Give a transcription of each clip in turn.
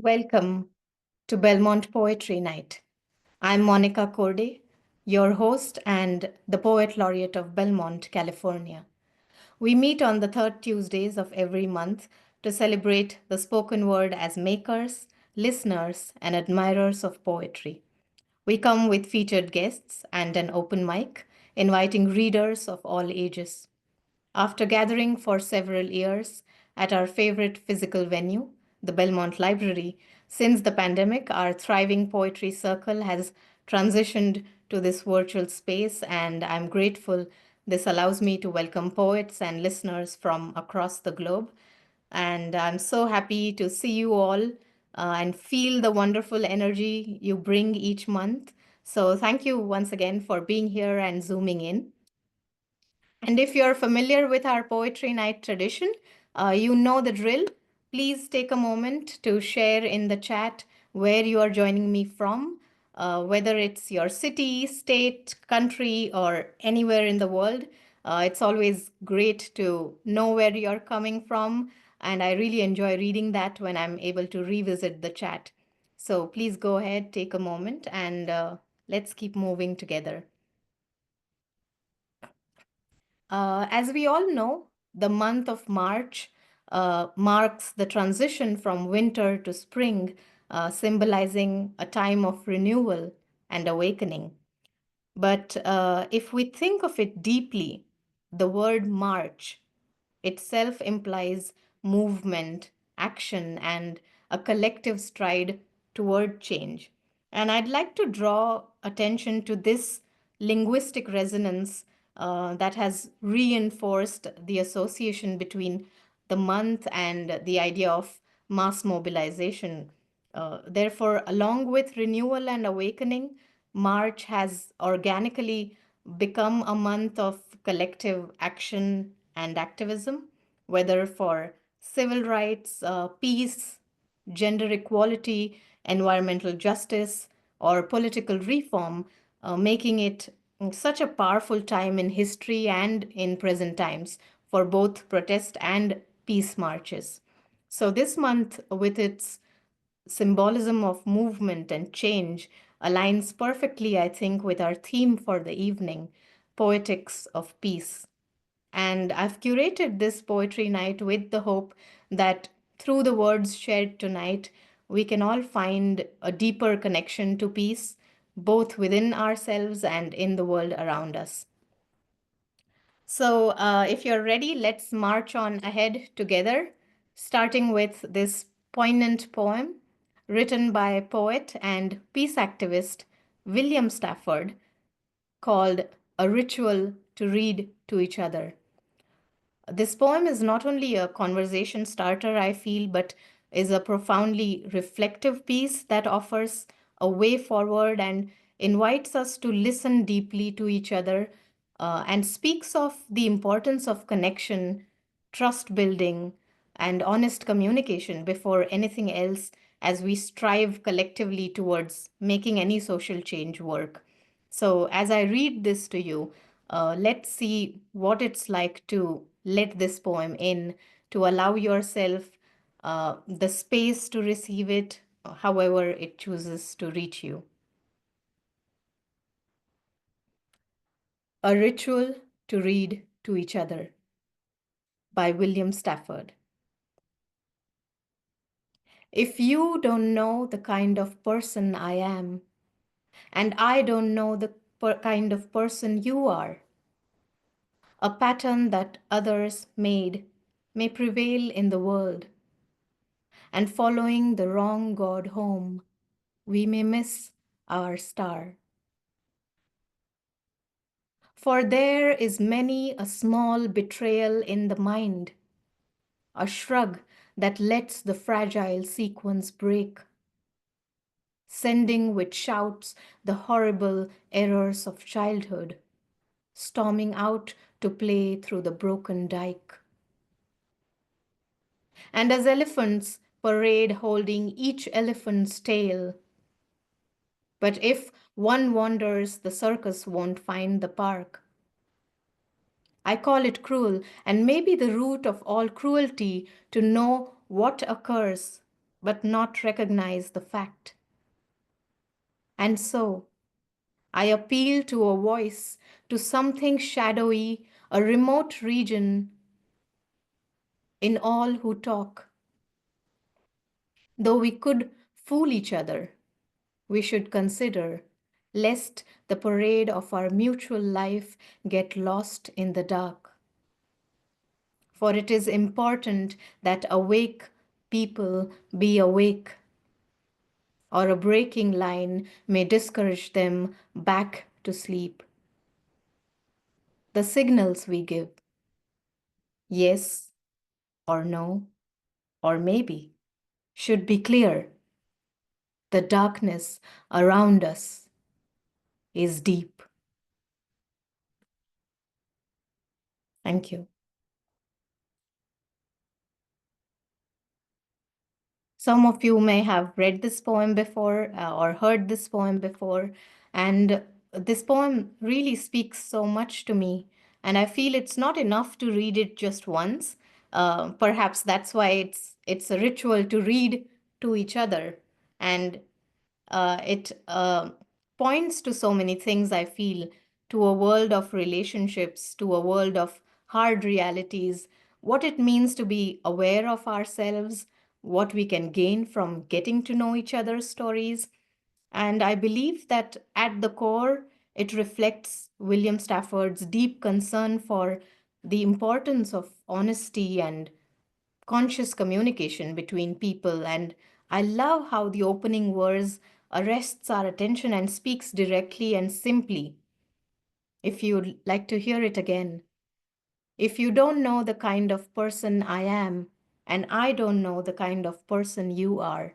Welcome to Belmont Poetry Night. I'm Monica Korde, your host and the Poet Laureate of Belmont, California. We meet on the third Tuesdays of every month to celebrate the spoken word as makers, listeners, and admirers of poetry. We come with featured guests and an open mic, inviting readers of all ages. After gathering for several years at our favorite physical venue, the Belmont Library, since the pandemic, our thriving poetry circle has transitioned to this virtual space, and I'm grateful this allows me to welcome poets and listeners from across the globe. And I'm so happy to see you all and feel the wonderful energy you bring each month. So, thank you once again for being here and zooming in. And if you're familiar with our poetry night tradition, you know the drill. Please take a moment to share in the chat where you are joining me from, whether it's your city, state, country, or anywhere in the world. It's always great to know where you're coming from, and I really enjoy reading that when I'm able to revisit the chat. So please go ahead, take a moment, and let's keep moving together. As we all know, the month of March marks the transition from winter to spring, symbolizing a time of renewal and awakening. But if we think of it deeply, the word March itself implies movement, action, and a collective stride toward change. And I'd like to draw attention to this linguistic resonance that has reinforced the association between the month and the idea of mass mobilization. Therefore, along with renewal and awakening, March has organically become a month of collective action and activism, whether for civil rights, peace, gender equality, environmental justice, or political reform, making it such a powerful time in history and in present times for both protest and peace marches. So, this month, with its symbolism of movement and change, aligns perfectly, I think, with our theme for the evening, Poetics of Peace. And I've curated this poetry night with the hope that through the words shared tonight, we can all find a deeper connection to peace, both within ourselves and in the world around us. So, if you're ready, let's march on ahead together, starting with this poignant poem written by poet and peace activist William Stafford called A Ritual to Read to Each Other. This poem is not only a conversation starter, I feel, but is a profoundly reflective piece that offers a way forward and invites us to listen deeply to each other and speaks of the importance of connection, trust building, and honest communication before anything else as we strive collectively towards making any social change work. So, as I read this to you, let's see what it's like to let this poem in, to allow yourself the space to receive it, however it chooses to reach you. A Ritual to Read to Each Other by William Stafford. If you don't know the kind of person I am, and I don't know the kind of person you are, a pattern that others made may prevail in the world, and following the wrong God home, we may miss our star. For there is many a small betrayal in the mind, a shrug that lets the fragile sequence break, sending with shouts the horrible errors of childhood, storming out to play through the broken dike. And as elephants parade holding each elephant's tail, but if one wanders, the circus won't find the park. I call it cruel, and maybe the root of all cruelty to know what occurs, but not recognize the fact. And so, I appeal to a voice, to something shadowy, a remote region in all who talk. Though we could fool each other, we should consider, lest the parade of our mutual life get lost in the dark. For it is important that awake people be awake, or a breaking line may discourage them back to sleep. The signals we give, yes or no, or maybe, should be clear. The darkness around us is deep. Thank you. Some of you may have read this poem before or heard this poem before, and this poem really speaks so much to me. And I feel it's not enough to read it just once. Perhaps that's why it's a ritual to read to each other, and it points to so many things, I feel, to a world of relationships, to a world of hard realities, what it means to be aware of ourselves, what we can gain from getting to know each other's stories. And I believe that at the core, it reflects William Stafford's deep concern for the importance of honesty and conscious communication between people. And I love how the opening verse arrests our attention and speaks directly and simply. If you'd like to hear it again, if you don't know the kind of person I am, and I don't know the kind of person you are,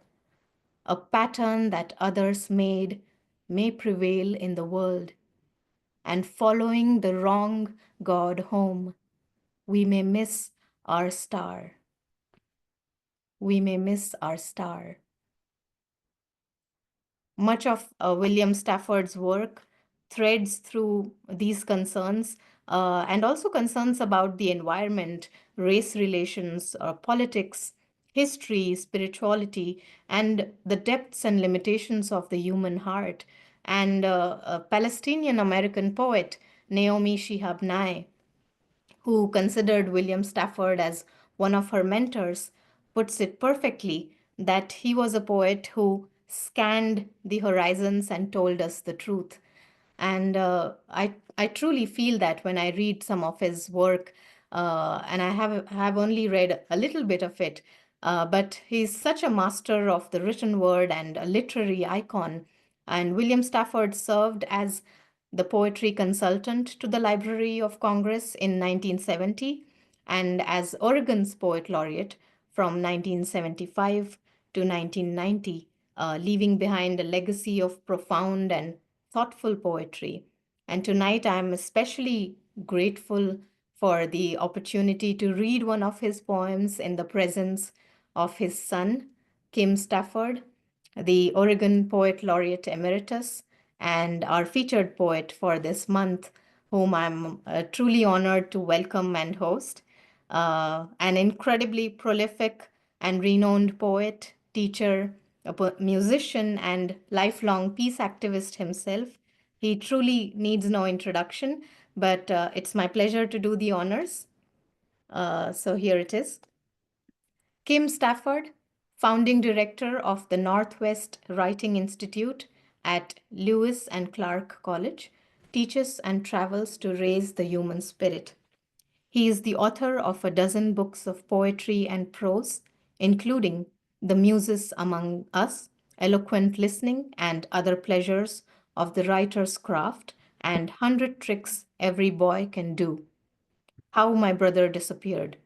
a pattern that others made may prevail in the world, and following the wrong God home, we may miss our star. We may miss our star. Much of William Stafford's work threads through these concerns and also concerns about the environment, race relations, politics, history, spirituality, and the depths and limitations of the human heart. And a Palestinian American poet, Naomi Shihab Nye, who considered William Stafford as one of her mentors, puts it perfectly that he was a poet who scanned the horizons and told us the truth. And I truly feel that when I read some of his work, and I have only read a little bit of it, but he's such a master of the written word and a literary icon. And William Stafford served as the poetry consultant to the Library of Congress in 1970 and as Oregon's Poet Laureate from 1975 to 1990, leaving behind a legacy of profound and thoughtful poetry. And tonight I'm especially grateful for the opportunity to read one of his poems in the presence of his son, Kim Stafford, the Oregon Poet Laureate Emeritus, and our featured poet for this month, whom I'm truly honored to welcome and host. An incredibly prolific and renowned poet, teacher, musician, and lifelong peace activist himself. He truly needs no introduction, but it's my pleasure to do the honors. So here it is. Kim Stafford, founding director of the Northwest Writing Institute at Lewis and Clark College, teaches and travels to raise the human spirit. He is the author of a dozen books of poetry and prose, including The Muses Among Us, Eloquent Listening, and Other Pleasures of the Writer's Craft, and 100 Tricks Every Boy Can Do. How My Brother Disappeared.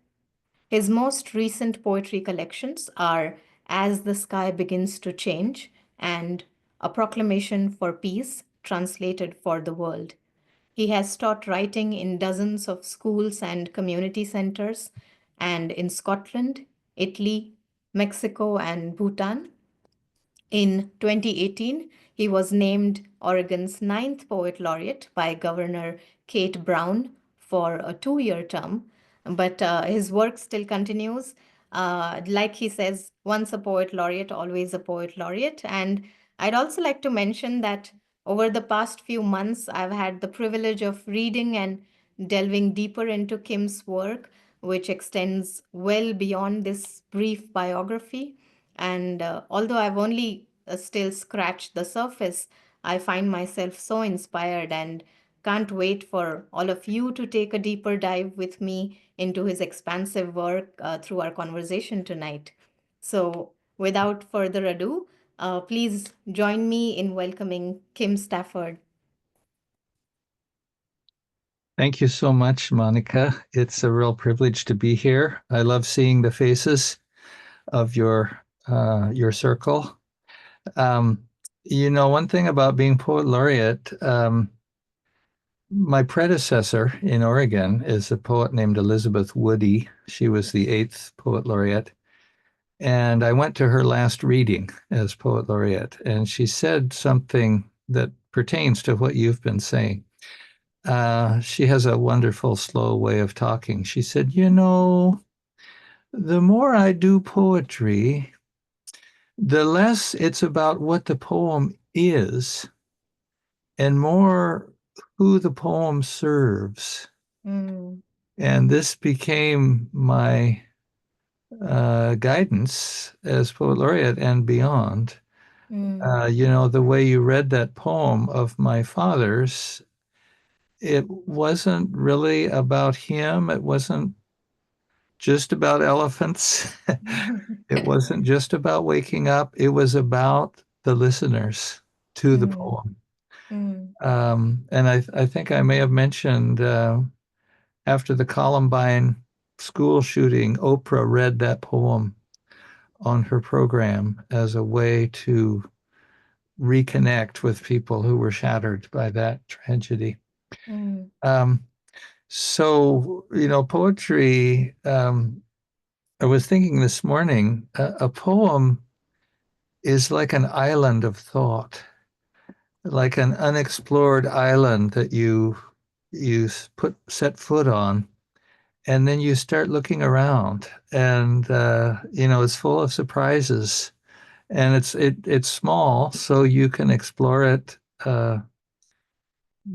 His most recent poetry collections are As the Sky Begins to Change and A Proclamation for Peace, translated for the world. He has taught writing in dozens of schools and community centers, and in Scotland, Italy, Mexico, and Bhutan. In 2018, he was named Oregon's ninth Poet Laureate by Governor Kate Brown for a 2-year term, but his work still continues. Like he says, once a poet laureate, always a poet laureate. And I'd also like to mention that over the past few months, I've had the privilege of reading and delving deeper into Kim's work, which extends well beyond this brief biography. And although I've only still scratched the surface, I find myself so inspired and can't wait for all of you to take a deeper dive with me into his expansive work through our conversation tonight. So, without further ado, please join me in welcoming Kim Stafford. Thank you so much, Monica. It's a real privilege to be here. I love seeing the faces of your circle. Um, one thing about being poet laureate, my predecessor in Oregon is a poet named Elizabeth Woody. She was the eighth poet laureate. And I went to her last reading as poet laureate, and she said something that pertains to what you've been saying. She has a wonderful, slow way of talking. She said, the more I do poetry, the less it's about what the poem is and more who the poem serves. Mm, And this became my guidance as poet laureate and beyond. mm, The way you read that poem of my father's, it wasn't really about him. It wasn't just about elephants. It wasn't just about waking up. It was about the listeners to the mm, poem. mm, And I think I may have mentioned after the Columbine school shooting, Oprah read that poem on her program as a way to reconnect with people who were shattered by that tragedy. mm, Um, poetry, I was thinking this morning, a poem is like an island of thought, like an unexplored island that you set foot on, and then you start looking around, and it's full of surprises, and it's small, so you can explore it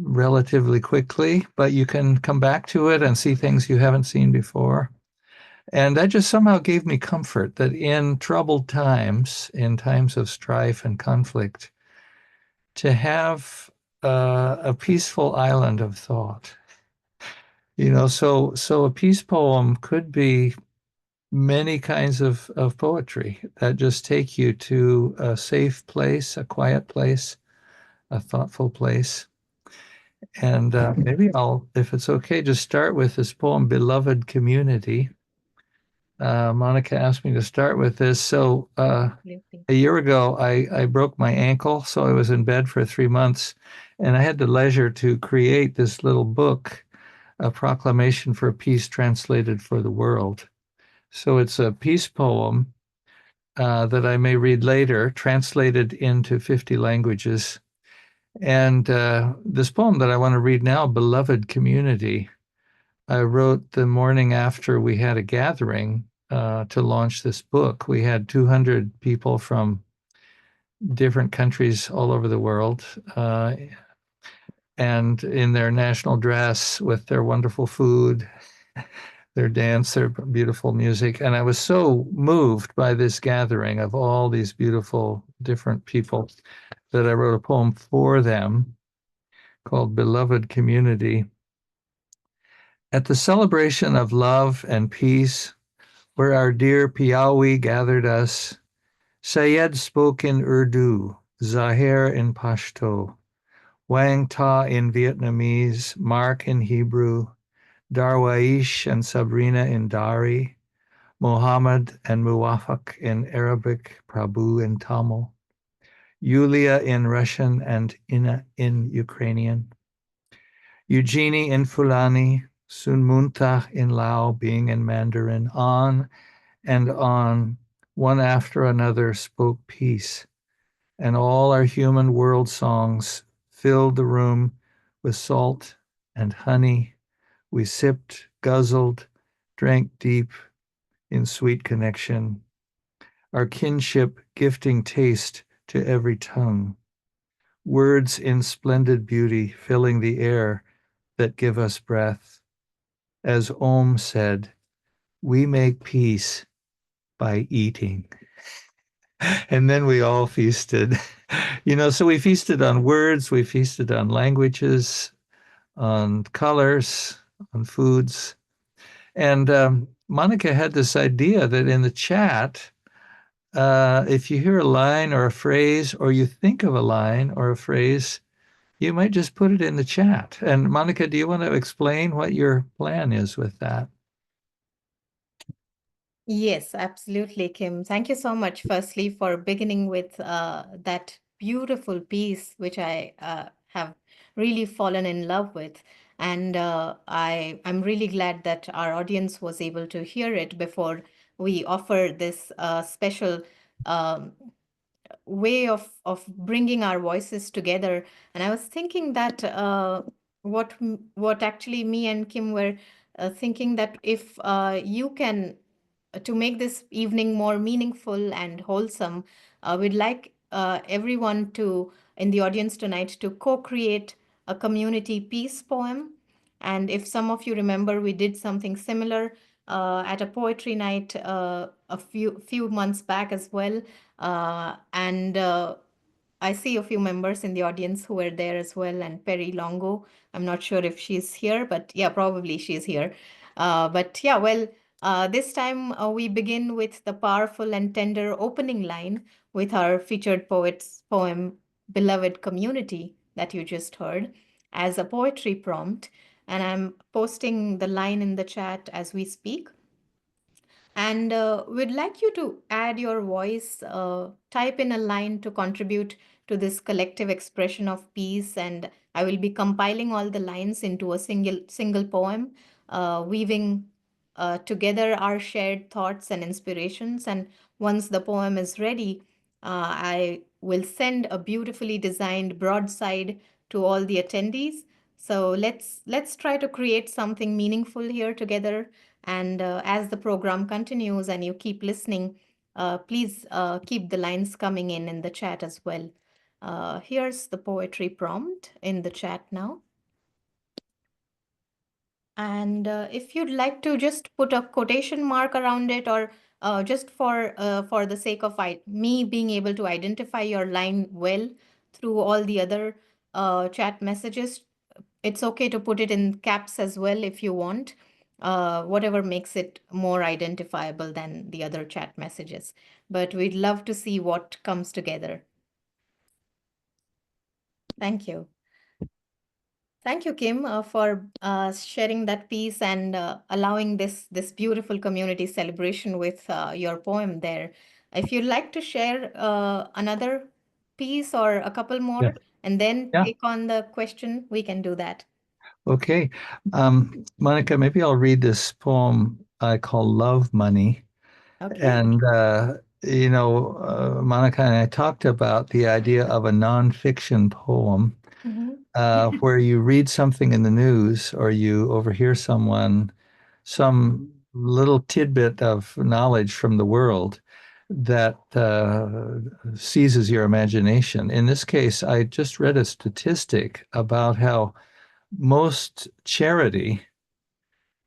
relatively quickly, but you can come back to it and see things you haven't seen before. And that just somehow gave me comfort that in troubled times, in times of strife and conflict, to have a peaceful island of thought. So a peace poem could be many kinds of poetry that just take you to a safe place, a quiet place, a thoughtful place. And maybe I'll, if it's okay, just start with this poem, Beloved Community. Monica asked me to start with this. So absolutely. a year ago, I broke my ankle, so I was in bed for 3 months, and I had the leisure to create this little book, A Proclamation for Peace Translated for the World. So it's a peace poem that I may read later, translated into 50 languages. And this poem that I want to read now, Beloved Community, I wrote the morning after we had a gathering to launch this book. We had 200 people from different countries all over the world, and in their national dress with their wonderful food, their dance, their beautiful music. And I was so moved by this gathering of all these beautiful different people that I wrote a poem for them called Beloved Community. At the celebration of love and peace, where our dear Piawi gathered us, Sayed spoke in Urdu, Zahir in Pashto, Wang Ta in Vietnamese, Mark in Hebrew, Darwaish and Sabrina in Dari, Mohammed and Muwafaq in Arabic, Prabhu in Tamil, Yulia in Russian, and Ina in Ukrainian, Eugenie in Fulani, Sunmunta in Lao, being in Mandarin, on and on, one after another spoke peace, and all our human world songs filled the room with salt and honey. We sipped, guzzled, drank deep in sweet connection, our kinship gifting taste to every tongue, words in splendid beauty filling the air that give us breath. As Om said, we make peace by eating. And then we all feasted. So we feasted on words, we feasted on languages, on colors, on foods. And Monica had this idea that in the chat, if you hear a line or a phrase, or you think of a line or a phrase, you might just put it in the chat. And Monica, do you want to explain what your plan is with that? Yes, absolutely, Kim. Thank you so much, firstly, for beginning with that beautiful piece, which I have really fallen in love with. And I'm really glad that our audience was able to hear it before we offer this special um, way of bringing our voices together. And I was thinking that what actually me and Kim were thinking, that if you can, to make this evening more meaningful and wholesome, we'd like everyone to in the audience tonight to co-create a community peace poem. And if some of you remember, we did something similar at a poetry night a few months back as well. And I see a few members in the audience who were there as well, and Perry Longo. I'm not sure if she's here, but yeah, probably she's here. But yeah, well, this time we begin with the powerful and tender opening line with our featured poet's poem, Beloved Community, that you just heard, as a poetry prompt. And I'm posting the line in the chat as we speak. And we'd like you to add your voice, type in a line to contribute to this collective expression of peace. And I will be compiling all the lines into a single poem, weaving together our shared thoughts and inspirations. And once the poem is ready, I will send a beautifully designed broadside to all the attendees. So let's try to create something meaningful here together. And as the program continues and you keep listening, please keep the lines coming in the chat as well. Here's the poetry prompt in the chat now. And if you'd like to just put a quotation mark around it, or just for the sake of me being able to identify your line well through all the other chat messages, it's okay to put it in caps as well if you want, whatever makes it more identifiable than the other chat messages. But we'd love to see what comes together. Thank you. Thank you, Kim, for sharing that piece and allowing this beautiful community celebration with your poem there. If you'd like to share another piece or a couple Yeah. more and then Yeah. take on the question, we can do that. Okay. Monica, maybe I'll read this poem I call Love Money. Okay. And, Monica and I talked about the idea of a nonfiction poem Mhm. where you read something in the news or you overhear some little tidbit of knowledge from the world that seizes your imagination. In this case, I just read a statistic about how most charity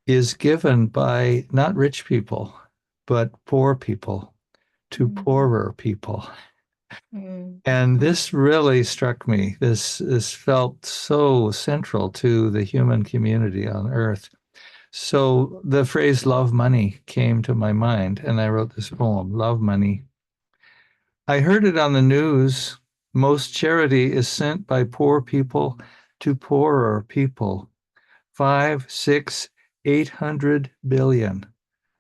is given by not rich people, but poor people to Mm, poorer people. mm, And this really struck me. This felt so central to the human community on Earth. So the phrase love money came to my mind, and I wrote this poem, Love Money. I heard it on the news. Most charity is sent by poor people to poorer people. 5, 6, 800 billion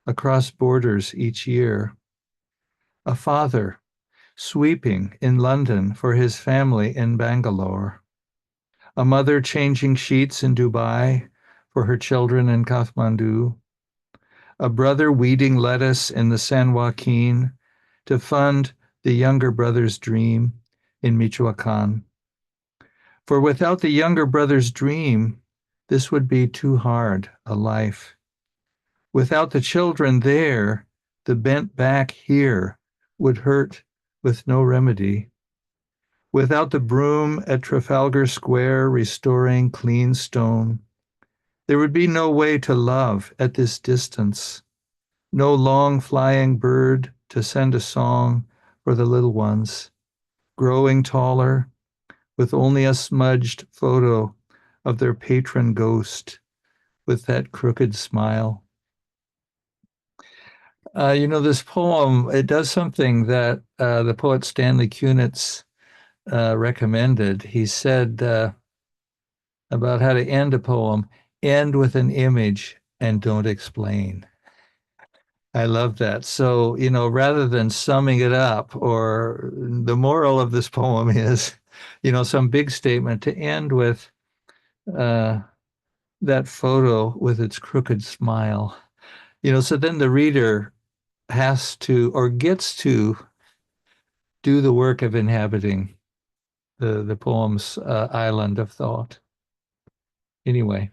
across borders each year. A father sweeping in London for his family in Bangalore. A mother changing sheets in Dubai for her children in Kathmandu. A brother weeding lettuce in the San Joaquin to fund the younger brother's dream in Michoacan. For without the younger brother's dream, this would be too hard a life. Without the children there, The bent back here would hurt with no remedy. Without the broom at Trafalgar Square restoring clean stone, there would be no way to love at this distance, no long flying bird to send a song for the little ones, growing taller with only a smudged photo of their patron ghost with that crooked smile. This poem, it does something that the poet Stanley Kunitz recommended. He said about how to end a poem, end with an image and don't explain. I love that. So, rather than summing it up, or the moral of this poem is, some big statement, to end with uh, that photo with its crooked smile. So then the reader has to or gets to do the work of inhabiting the poem's island of thought. Anyway,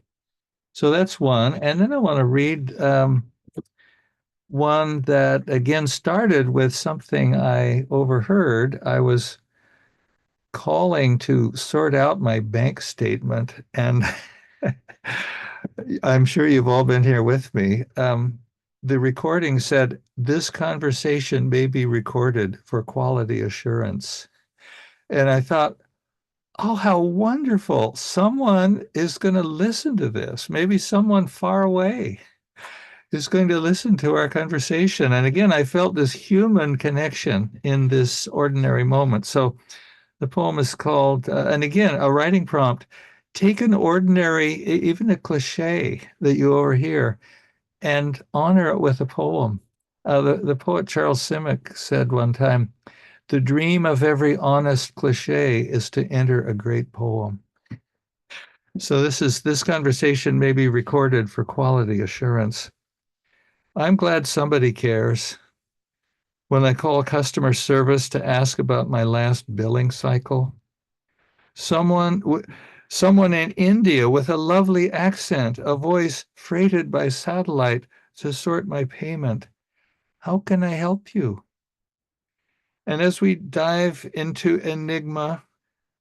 so that's one. And then I want to read one that again started with something I overheard. I was calling to sort out my bank statement, and I'm sure you've all been here with me. The recording said, "This conversation may be recorded for quality assurance." And I thought, oh, how wonderful. Someone is going to listen to this. Maybe someone far away is going to listen to our conversation. And again, I felt this human connection in this ordinary moment. So the poem is called, and again, a writing prompt, take an ordinary, even a cliche that you overhear, and honor it with a poem. The poet Charles Simic said one time, the dream of every honest cliche is to enter a great poem. So this conversation may be recorded for quality assurance. I'm glad somebody cares. When I call customer service to ask about my last billing cycle, someone someone in India with a lovely accent, a voice freighted by satellite to sort my payment. How can I help you? And as we dive into enigma,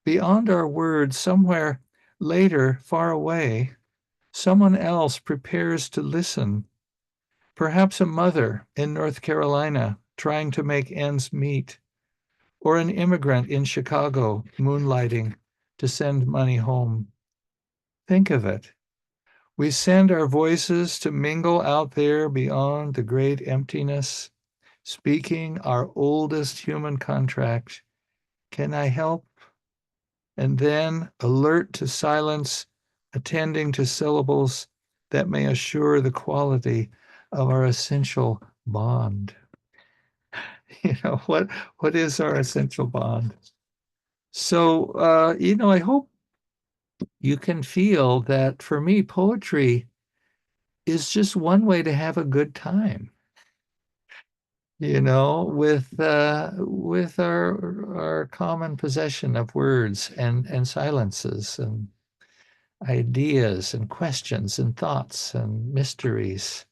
beyond our words, somewhere later, far away, someone else prepares to listen. Perhaps a mother in North Carolina trying to make ends meet, or an immigrant in Chicago moonlighting to send money home. Think of it. We send our voices to mingle out there beyond the great emptiness, speaking our oldest human contract. Can I help? And then, alert to silence, attending to syllables that may assure the quality of our essential bond. What is our essential bond? So, I hope you can feel that for me, poetry is just one way to have a good time. With our common possession of words and silences and ideas and questions and thoughts and mysteries.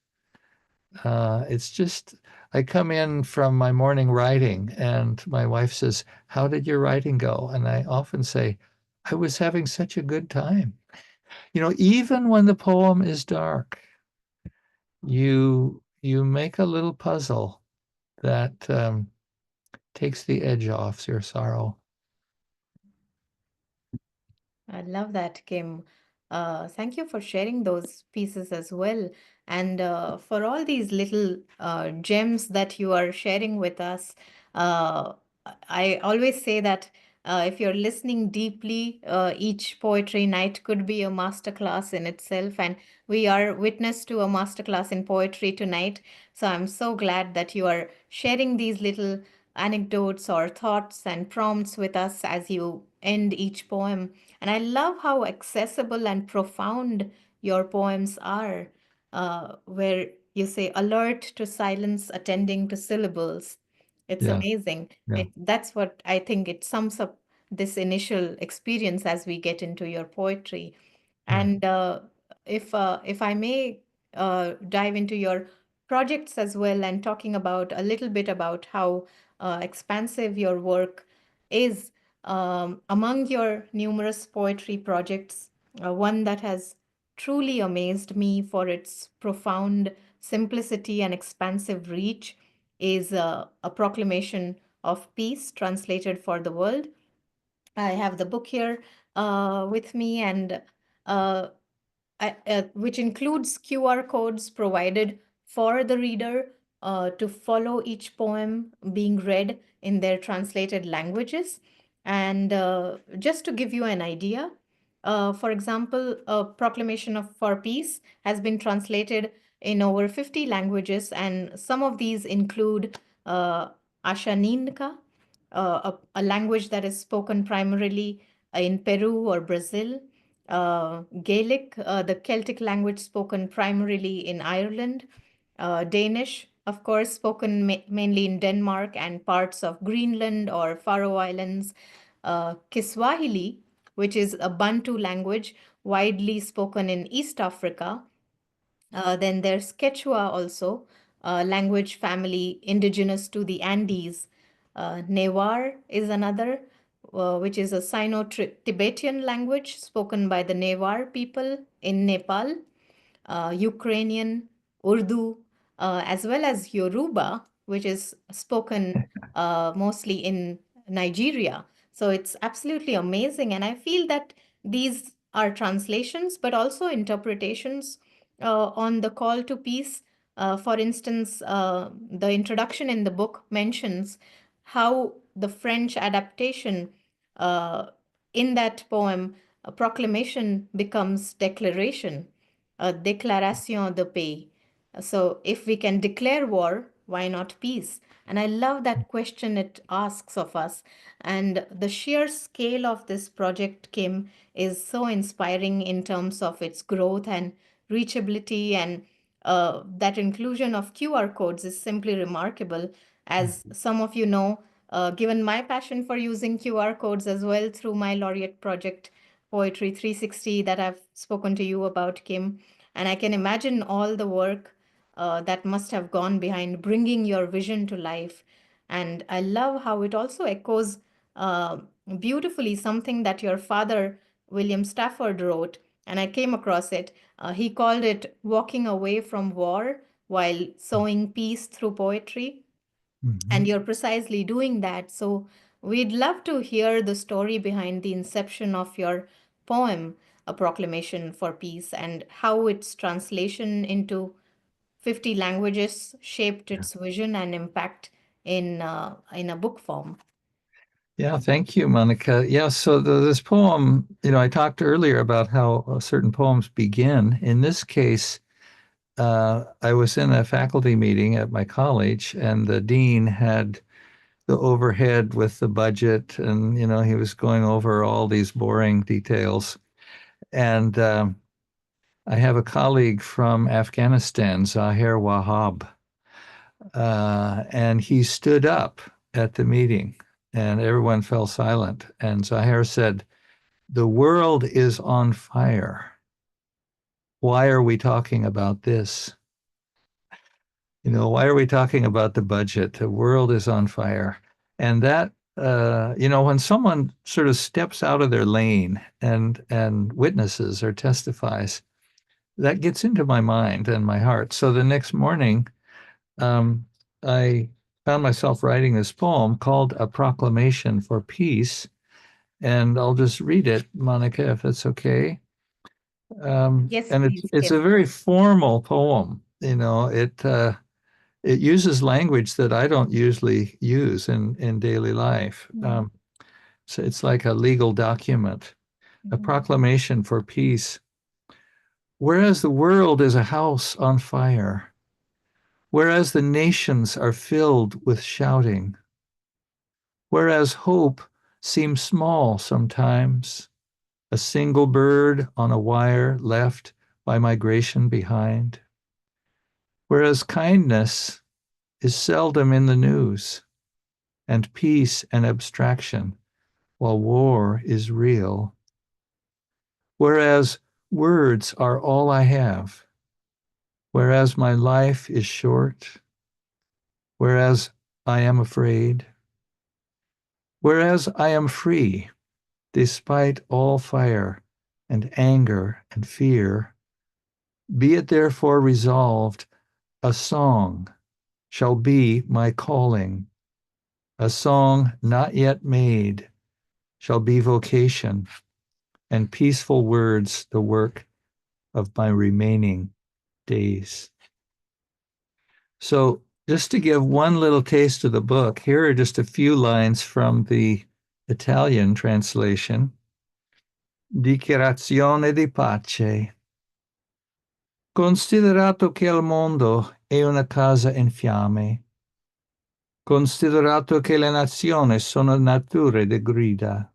It's just, I come in from my morning writing, and my wife says, how did your writing go? And I often say, I was having such a good time. Even when the poem is dark, you make a little puzzle that takes the edge off your sorrow. I love that, Kim. Thank you for sharing those pieces as well. And for all these little gems that you are sharing with us. Uh, I always say that if you're listening deeply, each poetry night could be a masterclass in itself. And we are witness to a masterclass in poetry tonight. So I'm so glad that you are sharing these little anecdotes or thoughts and prompts with us as you end each poem. And I love how accessible and profound your poems are, where you say alert to silence, attending to syllables. It's Yeah, amazing. yeah, That's what I think it sums up this initial experience as we get into your poetry. yeah. And if I may dive into your projects as well, and talking about a little bit about how expansive your work is. Among your numerous poetry projects, one that has truly amazed me for its profound simplicity and expansive reach is a proclamation of peace translated for the world. I have the book here with me, and uh, which includes QR codes provided for the reader to follow each poem being read in their translated languages. And just to give you an idea, for example, a proclamation of for peace has been translated in over 50 languages, and some of these include Ashaninka, a language that is spoken primarily in Peru or Brazil, Gaelic, the Celtic language spoken primarily in Ireland, Danish, of course, spoken mainly in Denmark and parts of Greenland or Faroe Islands, Kiswahili, which is a Bantu language widely spoken in East Africa. Then there's Quechua also, a language family indigenous to the Andes. Newar is another, which is a Sino-Tibetan language spoken by the Newar people in Nepal. Ukrainian, Urdu, as well as Yoruba, which is spoken mostly in Nigeria. So it's absolutely amazing. And I feel that these are translations, but also interpretations on the call to peace. For instance, the introduction in the book mentions how the French adaptation uh, in that poem, a proclamation becomes declaration, a déclaration de paix. So, if we can declare war, why not peace? And I love that question it asks of us. And the sheer scale of this project, Kim, is so inspiring in terms of its growth and reachability. And that inclusion of QR codes is simply remarkable. As some of you know, given my passion for using QR codes as well through my Laureate project, Poetry 360, that I've spoken to you about, Kim. And I can imagine all the work that must have gone behind bringing your vision to life. And I love how it also echoes uh, beautifully something that your father, William Stafford, wrote. And I came across it. He called it Walking Away from War while Sowing Peace Through Poetry. And Mhm. you're precisely doing that. So we'd love to hear the story behind the inception of your poem, A Proclamation for Peace, and how its translation into 50 languages shaped Yeah. its vision and impact in a book form. Yeah, thank you, Monica. Yeah, so this poem, I talked earlier about how certain poems begin. In this case, I was in a faculty meeting at my college, and the dean had the overhead with the budget, and he was going over all these boring details. And I have a colleague from Afghanistan, Zahir Wahab, and he stood up at the meeting, and everyone fell silent. And Zahir said, "The world is on fire. Why are we talking about this? Why are we talking about the budget? The world is on fire." And that, when someone sort of steps out of their lane and witnesses or testifies, that gets into my mind and my heart. So the next morning, um, I found myself writing this poem called A Proclamation for Peace. And I'll just read it, Monica, if it's okay. Yes, And it's please, it's a Kim. very formal poem. It uses language that I don't usually use in daily life. Mm, So it's like a legal document, a mhm, proclamation for peace. Whereas the world is a house on fire, whereas the nations are filled with shouting, whereas hope seems small sometimes, a single bird on a wire left by migration behind, whereas kindness is seldom in the news, and peace an abstraction, while war is real, whereas words are all I have, Whereas my life is short, whereas I am afraid, whereas I am free, despite all fire and anger and fear, be it therefore resolved, a song shall be my calling, a song not yet made shall be vocation, and peaceful words the work of my remaining days. So, just to give one little taste of the book, here are just a few lines from the Italian translation. Dichiarazione di pace. Considerato che il mondo è una casa in fiamme, considerato che le nazioni sono nature di grida,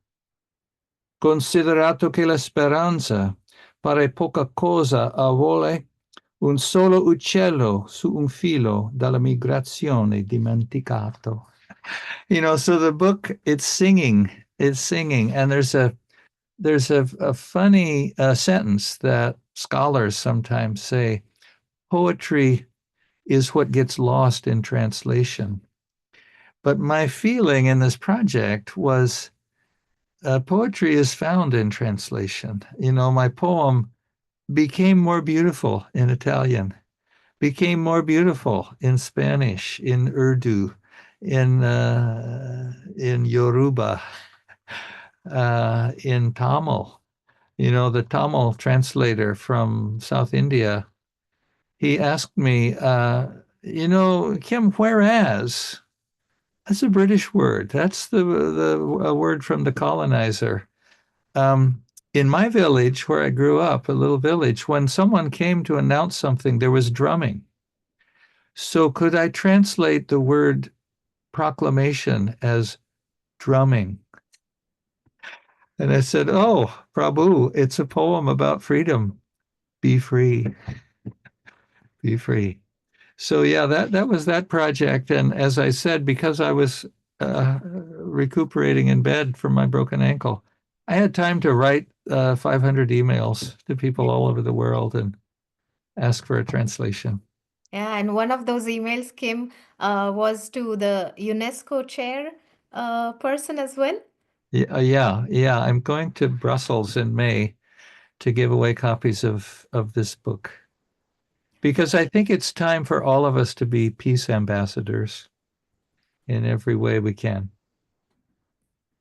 considerato che la speranza pare poca cosa a vole, un solo uccello su un filo dalla migrazione dimenticato. So the book, it's singing, and there's a funny sentence that scholars sometimes say: poetry is what gets lost in translation. But my feeling in this project was poetry is found in translation. My poem became more beautiful in Italian, became more beautiful in Spanish, in Urdu, in Yoruba, in Tamil. The Tamil translator from South India, he asked me, Kim, whereas, that's a British word. That's the a word from the colonizer. Um, in my village, where I grew up, a little village, when someone came to announce something, there was drumming. So could I translate the word proclamation as drumming? And I said, "Oh, Prabhu, it's a poem about freedom. Be free, be free." So yeah, that was that project. And as I said, because I was recuperating in bed from my broken ankle, I had time to write 500 emails to people all over the world and ask for a translation. Yeah, and one of those emails came was to the UNESCO chair person as well. Yeah, yeah, yeah. I'm going to Brussels in May to give away copies of this book because I think it's time for all of us to be peace ambassadors in every way we can.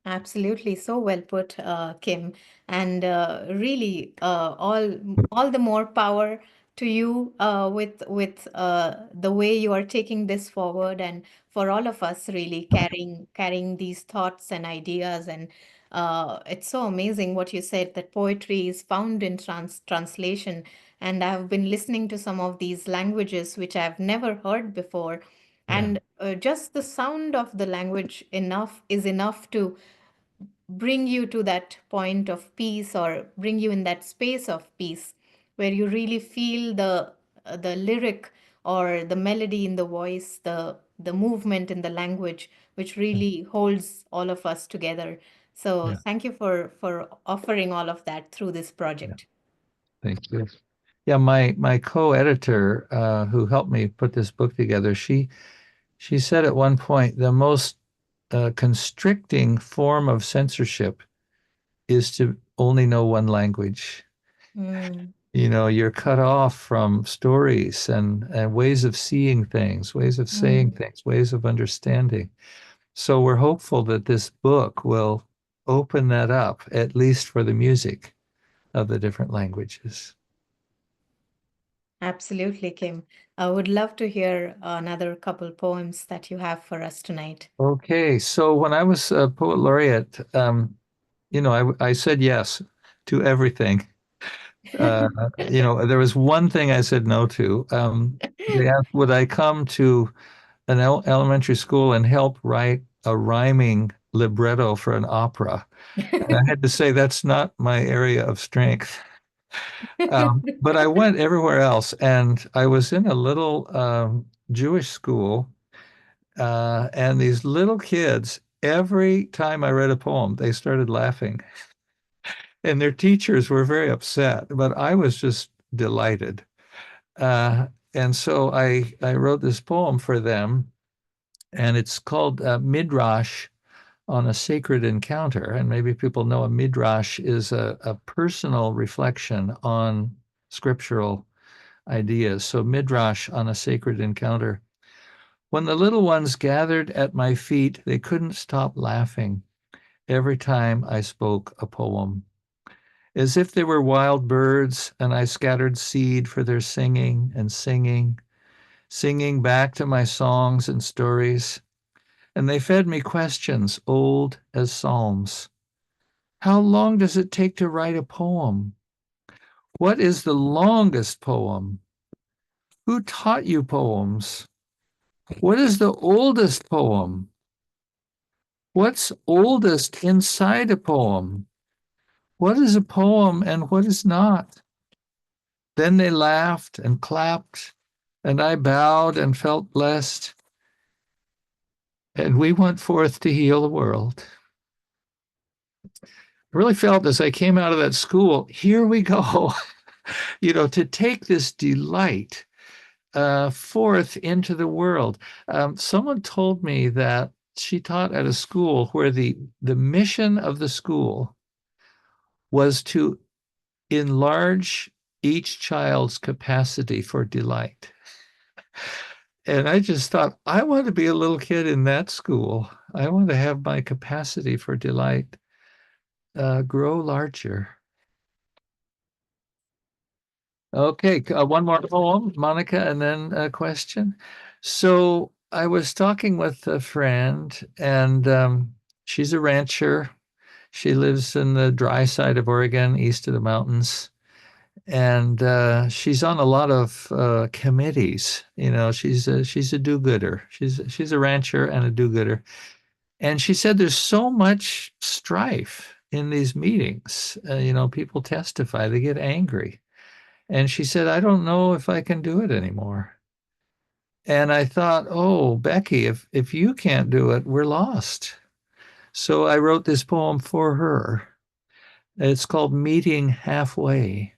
Absolutely, so well put, Kim. And really, all the more power to you with the way you are taking this forward, and for all of us, really carrying these thoughts and ideas. And it's so amazing what you said, that poetry is found in translation. And I've been listening to some of these languages which I've never heard before, Yeah, and just the sound of the language enough to bring you to that point of peace, or bring you in that space of peace where you really feel the lyric or the melody in the voice, the movement in the language, which yeah, really holds all of us together. So yeah, thank you for offering all of that through this yeah. project. Thank you. Yeah, my co-editor, who helped me put this book together, she said at one point the most constricting form of censorship is to only know one language. Mm, You're cut off from stories and ways of seeing things, ways of saying mm. things, ways of understanding. So we're hopeful that this book will open that up, at least for the music of the different languages. Absolutely, Kim. I would love to hear another couple poems that you have for us tonight. Okay, so when I was a poet laureate, I said yes to everything. Uh, there was one thing I said no to. They asked, would I come to an elementary school and help write a rhyming libretto for an opera? And I had to say that's not my area of strength. But I went everywhere else, and I was in a little Jewish school, and these little kids, every time I read a poem, they started laughing, and their teachers were very upset, but I was just delighted. And so I wrote this poem for them, and it's called Midrash on a Sacred Encounter. And maybe people know a midrash is a personal reflection on scriptural ideas. So, Midrash on a Sacred Encounter. When the little ones gathered at my feet, they couldn't stop laughing every time I spoke a poem, as if they were wild birds, and I scattered seed for their singing and singing, singing back to my songs and stories. And they fed me questions old as psalms. How long does it take to write a poem? What is the longest poem? Who taught you poems? What is the oldest poem? What's oldest inside a poem? What is a poem and what is not? Then they laughed and clapped, and I bowed and felt blessed, and we went forth to heal the world. I really felt as I came out of that school, here we go, to take this delight forth into the world. Someone told me that she taught at a school where the mission of the school was to enlarge each child's capacity for delight. And I just thought, I want to be a little kid in that school. I want to have my capacity for delight grow larger. Okay, one more poem, Monica, and then a question. So I was talking with a friend, and she's a rancher. She lives in the dry side of Oregon, east of the mountains. And she's on a lot of committees. She's a do-gooder. She's a rancher and a do-gooder. And she said there's so much strife in these meetings. People testify, they get angry. And she said, I don't know if I can do it anymore. And I thought, oh, Becky, if you can't do it, we're lost. So I wrote this poem for her. It's called Meeting Halfway.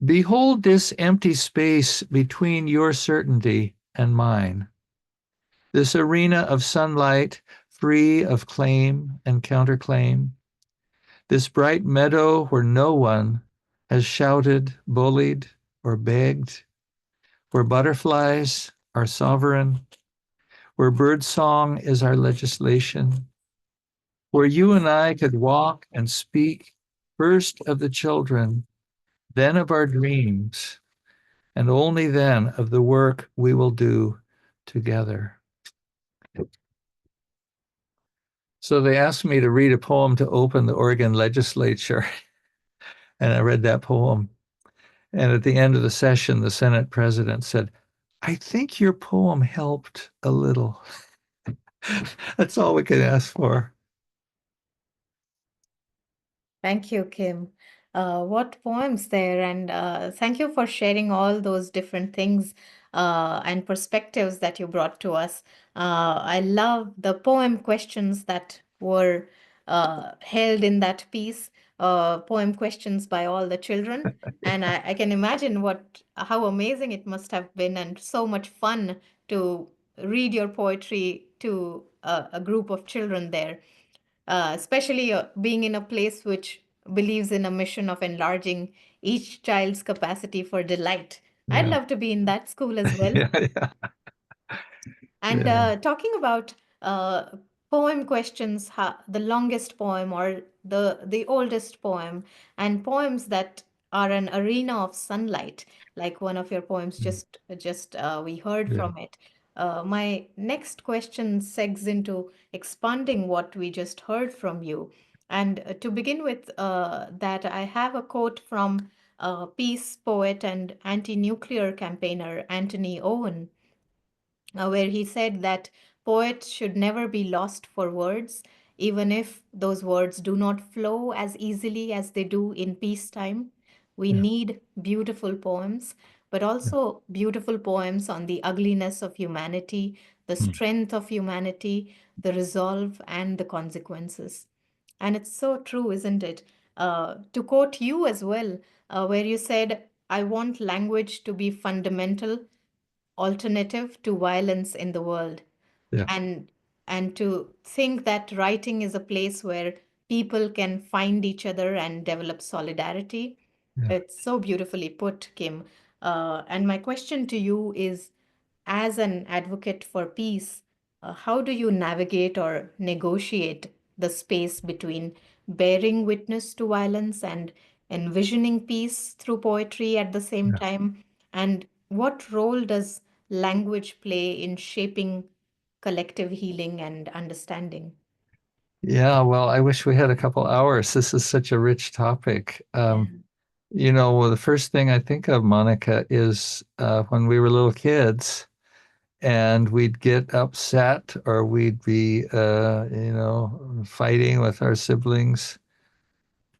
Behold this empty space between your certainty and mine, this arena of sunlight free of claim and counterclaim, this bright meadow where no one has shouted, bullied, or begged, where butterflies are sovereign, where birdsong is our legislation, where you and I could walk and speak first of the children, then of our dreams, and only then of the work we will do together. So they asked me to read a poem to open the Oregon legislature, and I read that poem. And at the end of the session, the Senate president said, I think your poem helped a little. That's all we could ask for. Thank you, Kim. What poems there, and thank you for sharing all those different things and perspectives that you brought to us. I love the poem questions that were held in that piece, poem questions by all the children. And I can imagine how amazing it must have been, and so much fun to read your poetry to a group of children there, especially being in a place which believes in a mission of enlarging each child's capacity for delight. I'd Yeah. love to be in that school as well. Yeah. Yeah. And Yeah. talking about poem questions, the longest poem or the oldest poem, and poems that are an arena of sunlight, like one of your poems, just we heard Yeah. from it. My next question segs into expanding what we just heard from you. And to begin with, that I have a quote from peace poet and anti-nuclear campaigner Anthony Owen, where he said that poets should never be lost for words, even if those words do not flow as easily as they do in peacetime. We Yeah. need beautiful poems, but Yeah. also beautiful poems on the ugliness of humanity, the Mm. strength of humanity, the resolve, and the consequences. And it's so true, isn't it? To quote you as well, where you said, I want language to be fundamental alternative to violence in the world, Yeah. and to think that writing is a place where people can find each other and develop solidarity. Yeah. It's so beautifully put, Kim. And my question to you is, as an advocate for peace, how do you navigate or negotiate the space between bearing witness to violence and envisioning peace through poetry at the same Yeah. time? And what role does language play in shaping collective healing and understanding? Yeah, well, I wish we had a couple hours. This is such a rich topic. Yeah. Well, the first thing I think of, Monica, is when we were little kids and we'd get upset or we'd be, fighting with our siblings.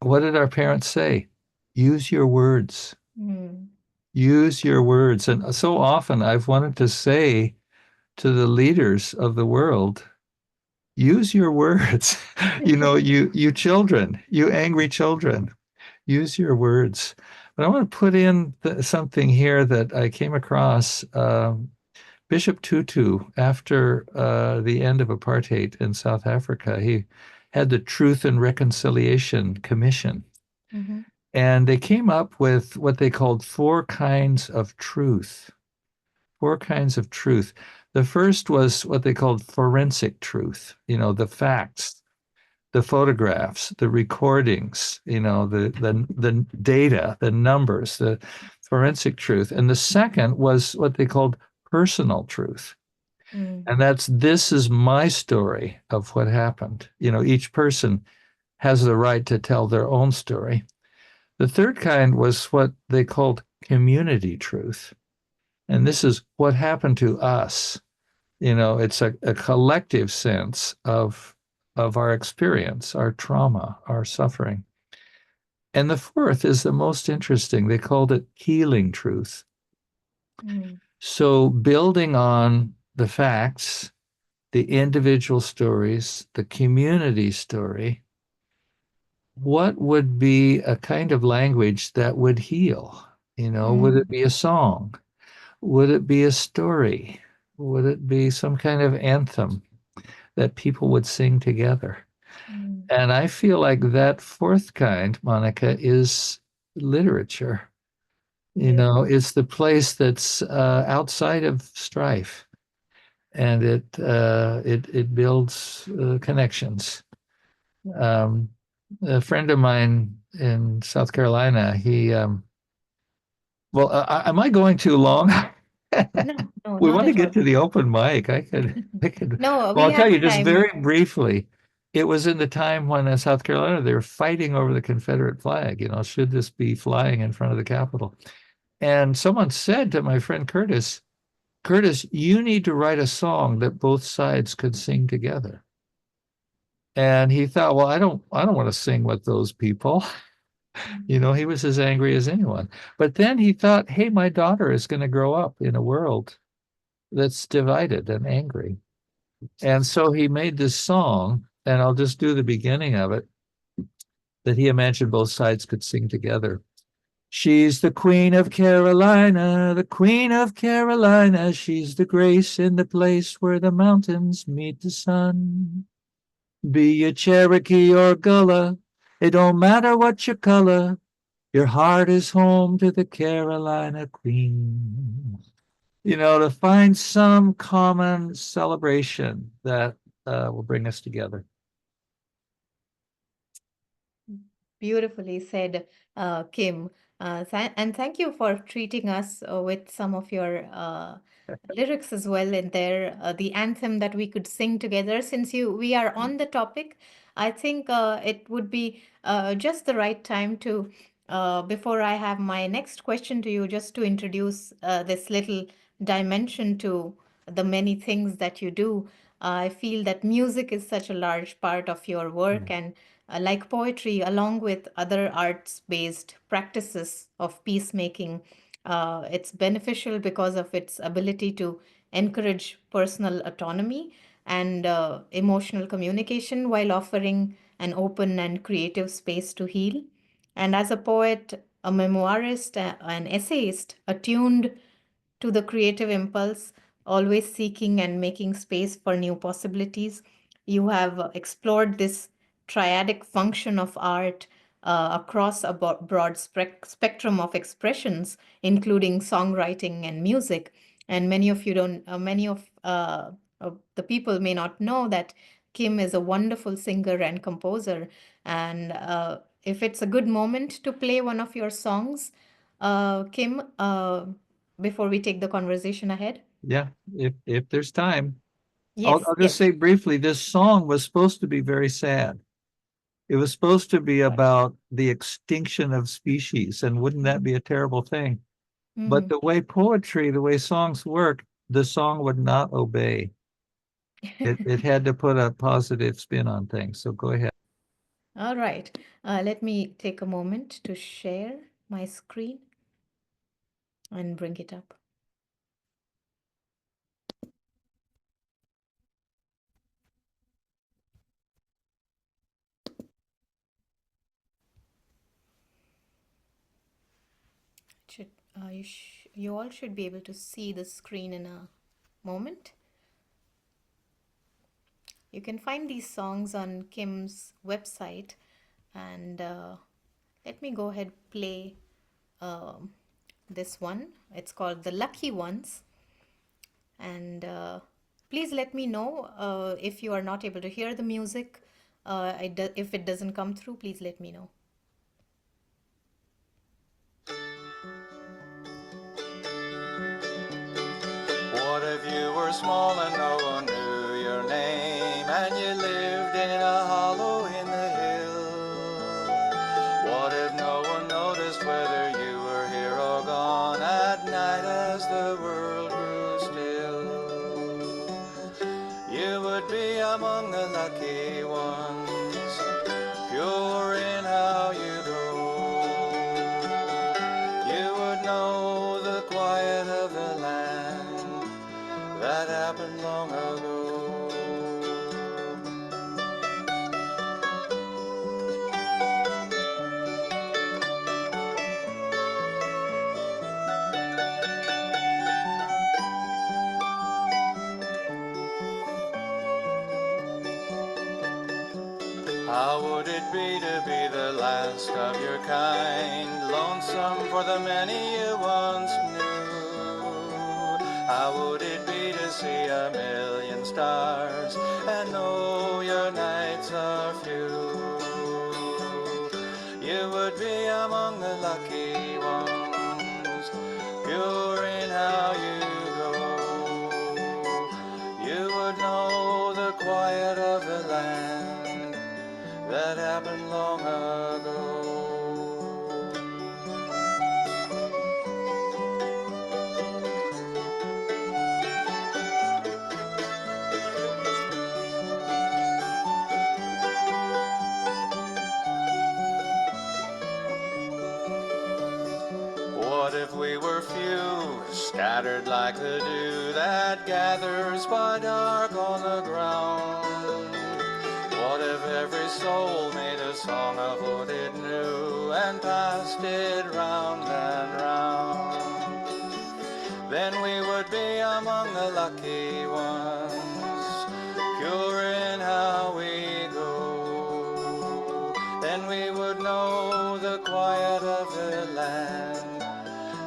What did our parents say? Use your words. Mm. Use your words. And so often I've wanted to say to the leaders of the world, use your words. You children, you angry children, use your words. But I want to put in something here that I came across. Bishop Tutu, after the end of apartheid in South Africa, he had the Truth and Reconciliation Commission. Mm-hmm. And they came up with what they called four kinds of truth. Four kinds of truth. The first was what they called forensic truth, the facts, the photographs, the recordings, the data, the numbers, the forensic truth. And the second was what they called personal truth. Mm. And this is my story of what happened. Each person has the right to tell their own story. The third kind was what they called community truth. And this is what happened to us. It's a collective sense of our experience, our trauma, our suffering. And the fourth is the most interesting. They called it healing truth. Mm. So building on the facts, the individual stories, the community story, what would be a kind of language that would heal? Would it Mm. be a song? Would it be a story? Would it be some kind of anthem that people would sing together? Mm. And I feel like that fourth kind, Monica, is literature. Beautiful. It's the place that's outside of strife, and it builds connections. Um, a friend of mine in South Carolina, am I going too long? No, no, We not want to at get all. to the open mic. I could. No, Well, we I'll tell have you just time. very briefly. It was in the time when in South Carolina they were fighting over the Confederate flag. Should this be flying in front of the Capitol? And someone said to my friend Curtis, Curtis, you need to write a song that both sides could sing together. And he thought, well, I don't want to sing with those people. He was as angry as anyone. But then he thought, hey, my daughter is going to grow up in a world that's divided and angry. And so he made this song, and I'll just do the beginning of it, that he imagined both sides could sing together. She's the Queen of Carolina, the Queen of Carolina. She's the grace in the place where the mountains meet the sun. Be you Cherokee or Gullah, it don't matter what your color. Your heart is home to the Carolina Queen. To find some common celebration that will bring us together. Beautifully said, Kim. And thank you for treating us with some of your lyrics as well in there. The anthem that we could sing together. Since we are on the topic, I think it would be just the right time to, before I have my next question to you, just to introduce this little dimension to the many things that you do. I feel that music is such a large part of your work, and like poetry, along with other arts based practices of peacemaking, it's beneficial because of its ability to encourage personal autonomy and emotional communication while offering an open and creative space to heal. And as a poet, a memoirist, an essayist, attuned to the creative impulse, always seeking and making space for new possibilities. You have explored this triadic function of art across a broad spectrum of expressions, including songwriting and music. And many of the people may not know that Kim is a wonderful singer and composer. And if it's a good moment to play one of your songs, Kim, before we take the conversation ahead? Yeah, if there's time. Yes, I'll just yes. say briefly, this song was supposed to be very sad. It was supposed to be Right. about the extinction of species, and wouldn't that be a terrible thing? But Mm. the way poetry, the way songs work, the song would not obey. It had to put a positive spin on things. So go ahead. All right. Let me take a moment to share my screen and bring it up. Should you all should be able to see the screen in a moment. You can find these songs on Kim's website, and let me go ahead play um, this one. It's called "The Lucky Ones," and please let me know if you are not able to hear the music. If it doesn't come through, please let me know. What if you were small and no one knew your name, and you lived in a hollow in the hill? What if no one noticed whether you were here or gone at night as the world grew still? You would be among the lucky ones, pure in how you go. You would know the quiet of the land that happened long ago. How would it be the last of your kind, lonesome for the many you once knew? How would it be to see a million stars and know your nights are few? You would be among the lucky ones, pure in how you go. You would know the quiet of the land that happened long ago. What if we were few, scattered like the dew that gathers by dark on the ground? What if every soul made a song of what it knew and passed it round and round? Then we would be among the lucky ones, pure in how we go. Then we would know the quiet of the land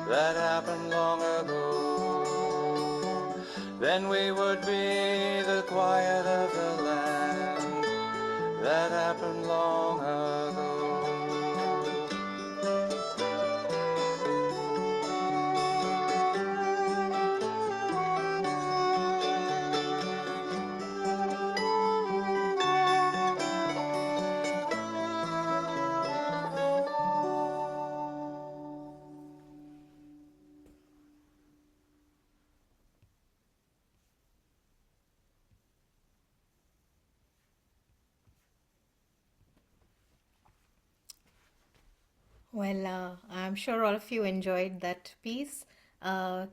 that happened long ago. Then we would be the quiet of the land that happened long ago. Well, I'm sure all of you enjoyed that piece.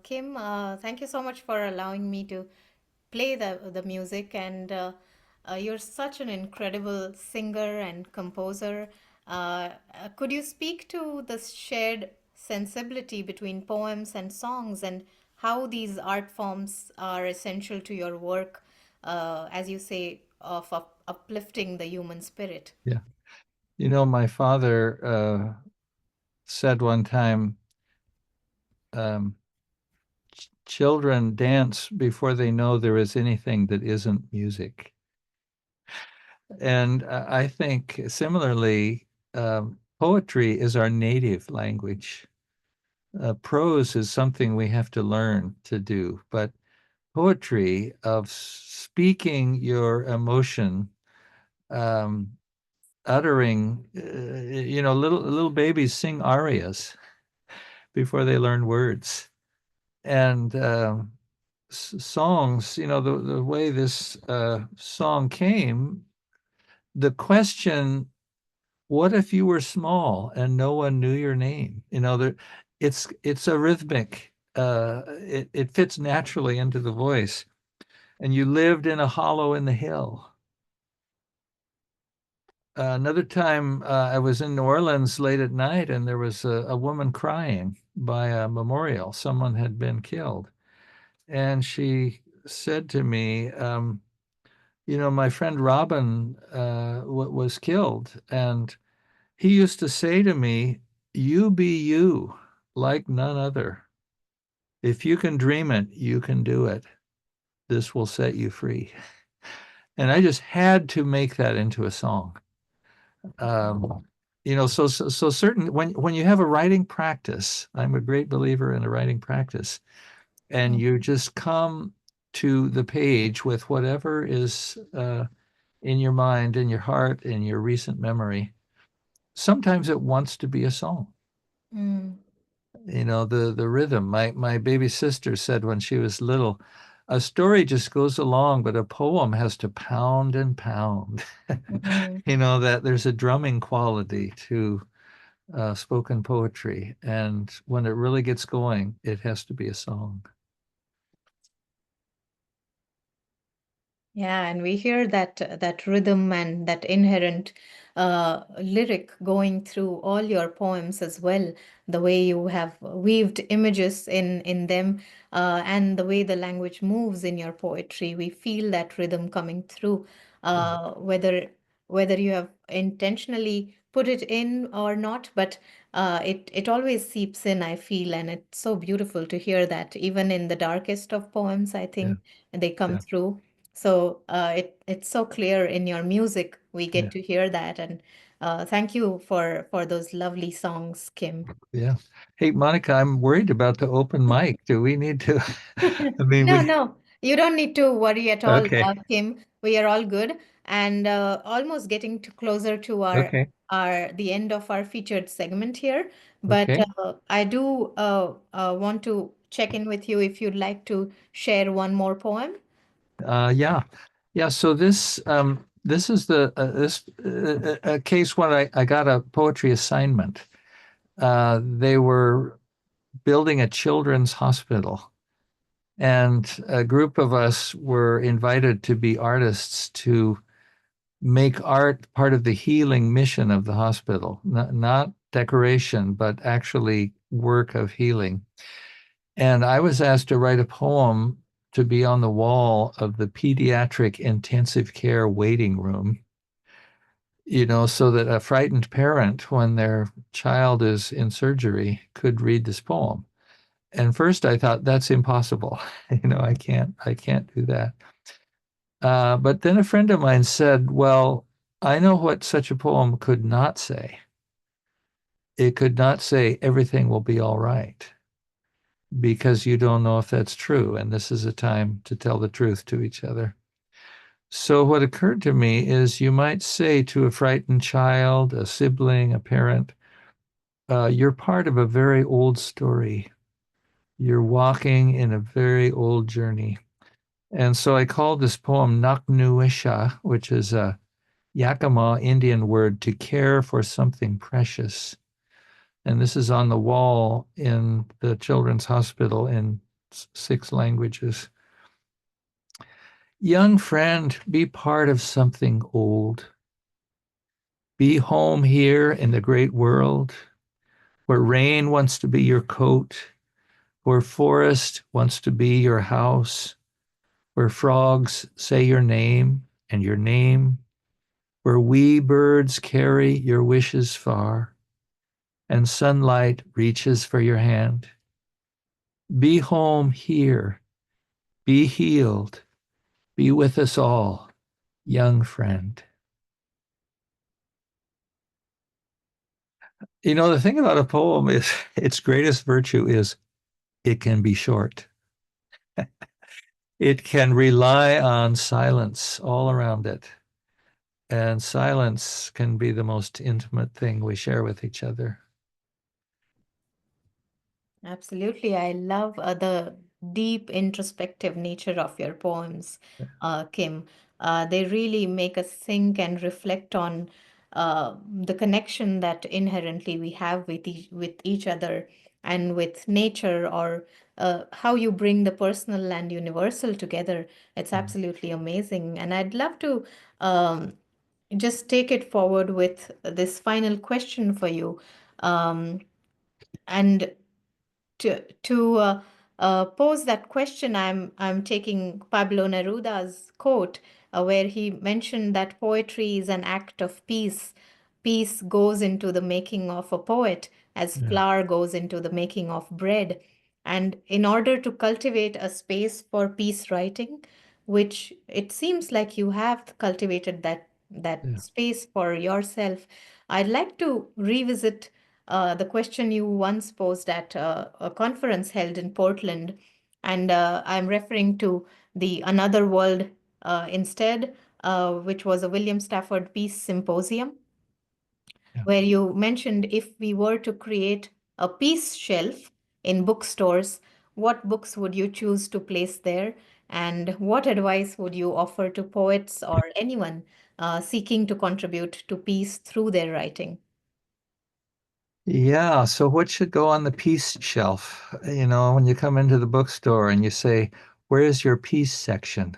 Kim, thank you so much for allowing me to play the music, and you're such an incredible singer and composer. Could you speak to the shared sensibility between poems and songs and how these art forms are essential to your work, as you say, of uplifting the human spirit? Yeah. You know, my father said one time, um, children dance before they know there is anything that isn't music. And I think similarly, poetry is our native language. Prose is something we have to learn to do, but poetry of speaking your emotion, um, uttering, little babies sing arias before they learn words. And songs, the way this song came, the question, what if you were small and no one knew your name? It's a rhythmic, it fits naturally into the voice. And you lived in a hollow in the hill. Another time, I was in New Orleans late at night, and there was a woman crying by a memorial. Someone had been killed. And she said to me, my friend Robin was killed. And he used to say to me, you be you, like none other. If you can dream it, you can do it. This will set you free. And I just had to make that into a song. So certain when you have a writing practice, I'm a great believer in a writing practice, and you just come to the page with whatever is in your mind, in your heart, in your recent memory. Sometimes it wants to be a song. Mm. The rhythm. My baby sister said when she was little, a story just goes along, but a poem has to pound and pound. Mm. That there's a drumming quality to spoken poetry, and when it really gets going, it has to be a song. Yeah, and we hear that rhythm and that inherent lyric going through all your poems as well. The way you have weaved images in them, and the way the language moves in your poetry, we feel that rhythm coming through. Whether you have intentionally put it in or not, but it always seeps in, I feel, and it's so beautiful to hear that even in the darkest of poems, I Yeah, think they come yeah, through. So it's so clear in your music. We yeah, get to hear that, and thank you for those lovely songs, Kim. yeah. Hey, Monica, I'm worried about the open mic. Do we need to? I mean, No, no, you don't need to worry at all, okay, Kim. We are all good, and almost getting to closer to okay, our the end of our featured segment here. But okay. I do want to check in with you if you'd like to share one more poem. Yeah, yeah. So this is a case when I got a poetry assignment. They were building a children's hospital, and a group of us were invited to be artists to make art part of the healing mission of the hospital, not decoration, but actually work of healing. And I was asked to write a poem to be on the wall of the pediatric intensive care waiting room, so that a frightened parent, when their child is in surgery, could read this poem. And first I thought that's impossible. I can't do that. But then a friend of mine said, well, I know what such a poem could not say. It could not say everything will be all right, because you don't know if that's true. And this is a time to tell the truth to each other. So what occurred to me is you might say to a frightened child, a sibling, a parent, you're part of a very old story. You're walking in a very old journey. And so I called this poem Naknuisha, which is a Yakima Indian word to care for something precious. And this is on the wall in the children's hospital in 6 languages. Young friend, be part of something old. Be home here in the great world, where rain wants to be your coat, where forest wants to be your house, where frogs say your name and your name, where wee birds carry your wishes far, and sunlight reaches for your hand. Be home here, be healed, be with us all, young friend. You know, the thing about a poem is its greatest virtue is it can be short. It can rely on silence all around it. And silence can be the most intimate thing we share with each other. Absolutely. I love the deep introspective nature of your poems, Kim. They really make us think and reflect on the connection that inherently we have with each other and with nature, or how you bring the personal and universal together. It's absolutely amazing. And I'd love to just take it forward with this final question for you. Um, and to pose that question, I'm taking Pablo Neruda's quote, where he mentioned that poetry is an act of peace. Peace goes into the making of a poet, as Yeah. flour goes into the making of bread. And in order to cultivate a space for peace writing, which it seems like you have cultivated that Yeah. space for yourself, I'd like to revisit the question you once posed at a conference held in Portland, and I'm referring to the Another World instead, which was a William Stafford Peace Symposium, Yeah. where you mentioned if we were to create a peace shelf in bookstores, what books would you choose to place there? And what advice would you offer to poets or anyone seeking to contribute to peace through their writing? Yeah. So, what should go on the peace shelf? You know, when you come into the bookstore and you say, "Where's your peace section?"